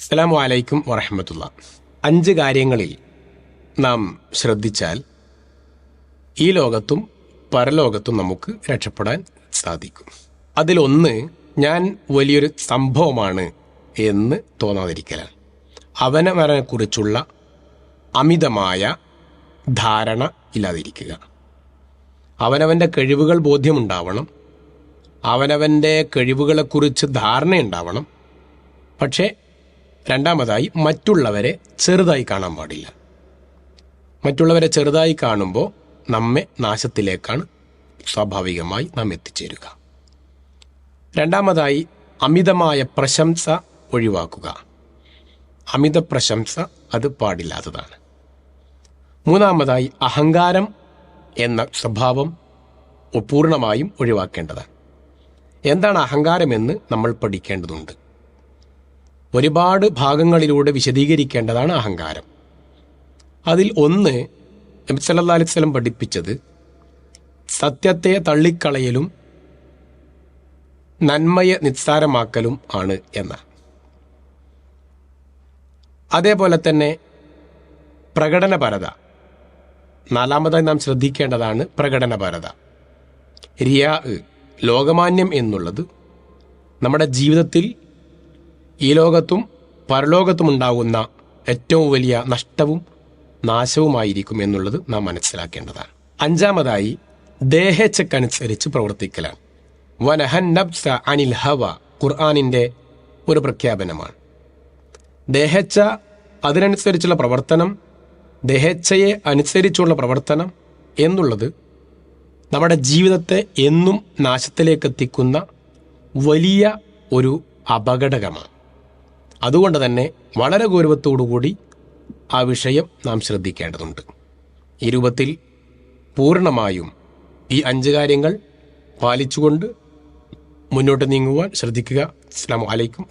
അസ്സലാമു അലൈക്കും വറഹ്മത്തുള്ളാ. 5 കാര്യങ്ങളിൽ നാം ശ്രദ്ധിച്ചാൽ ഈ ലോകത്തും പരലോകത്തും നമുക്ക് രക്ഷപ്പെടാൻ സാധിക്കും. അതിലൊന്ന്, ഞാൻ വലിയൊരു സംഭവമാണ് എന്ന് തോന്നാതിരിക്കലാണ്. അവനവനെക്കുറിച്ചുള്ള അമിതമായ ധാരണ ഇല്ലാതിരിക്കുക. അവനവൻ്റെ കഴിവുകൾ ബോധ്യമുണ്ടാവണം, അവനവൻ്റെ കഴിവുകളെക്കുറിച്ച് ധാരണയുണ്ടാവണം. പക്ഷേ രണ്ടാമതായി, മറ്റുള്ളവരെ ചെറുതായി കാണാൻ പാടില്ല. മറ്റുള്ളവരെ ചെറുതായി കാണുമ്പോൾ നമ്മെ നാശത്തിലേക്കാണ് സ്വാഭാവികമായി നാം എത്തിച്ചേരുക. രണ്ടാമതായി, അമിതമായ പ്രശംസ ഒഴിവാക്കുക. അമിത പ്രശംസ അത് പാടില്ലാത്തതാണ്. മൂന്നാമതായി, അഹങ്കാരം എന്ന സ്വഭാവം പൂർണ്ണമായും ഒഴിവാക്കേണ്ടതാണ്. എന്താണ് അഹങ്കാരമെന്ന് നമ്മൾ പഠിക്കേണ്ടതുണ്ട്. ഒരുപാട് ഭാഗങ്ങളിലൂടെ വിശദീകരിക്കേണ്ടതാണ് അഹങ്കാരം. അതിൽ ഒന്ന്, നബി സല്ലല്ലാഹു അലൈഹി വസല്ലം പഠിപ്പിച്ചത് സത്യത്തെ തള്ളിക്കളയലും നന്മയെ നിസ്സാരമാക്കലും ആണ് എന്നാണ്. അതേപോലെ തന്നെ പ്രകടനപരത, നാലാമതായി നാം ശ്രദ്ധിക്കേണ്ടതാണ് പ്രകടനപരത. റിയാ, ലോകമാന്യം എന്നുള്ളത് നമ്മുടെ ജീവിതത്തിൽ ഈ ലോകത്തും പരലോകത്തും ഉണ്ടാകുന്ന ഏറ്റവും വലിയ നഷ്ടവും നാശവുമായിരിക്കും എന്നുള്ളത് നാം മനസ്സിലാക്കേണ്ടതാണ്. അഞ്ചാമതായി, ദേഹേച്ഛക്കനുസരിച്ച് പ്രവർത്തിക്കലാണ്. വനഹൻ നബ്സ അനിൽ ഹവ ഖുർആനിൻ്റെ ഒരു പ്രഖ്യാപനമാണ്. ദേഹേച്ഛ, അതിനനുസരിച്ചുള്ള പ്രവർത്തനം, ദേഹേച്ഛയെ അനുസരിച്ചുള്ള പ്രവർത്തനം എന്നുള്ളത് നമ്മുടെ ജീവിതത്തെ എന്നും നാശത്തിലേക്കെത്തിക്കുന്ന വലിയ ഒരു അപകടകമാണ്. അതുകൊണ്ട് തന്നെ വളരെ ഗൗരവത്തോടുകൂടി ആ വിഷയം നാം ശ്രദ്ധിക്കേണ്ടതുണ്ട്. ഈ രൂപത്തിൽ പൂർണ്ണമായും ഈ 5 കാര്യങ്ങൾ പാലിച്ചുകൊണ്ട് മുന്നോട്ട് നീങ്ങുവാൻ ശ്രദ്ധിക്കുക. അസ്സലാമു അലൈക്കും.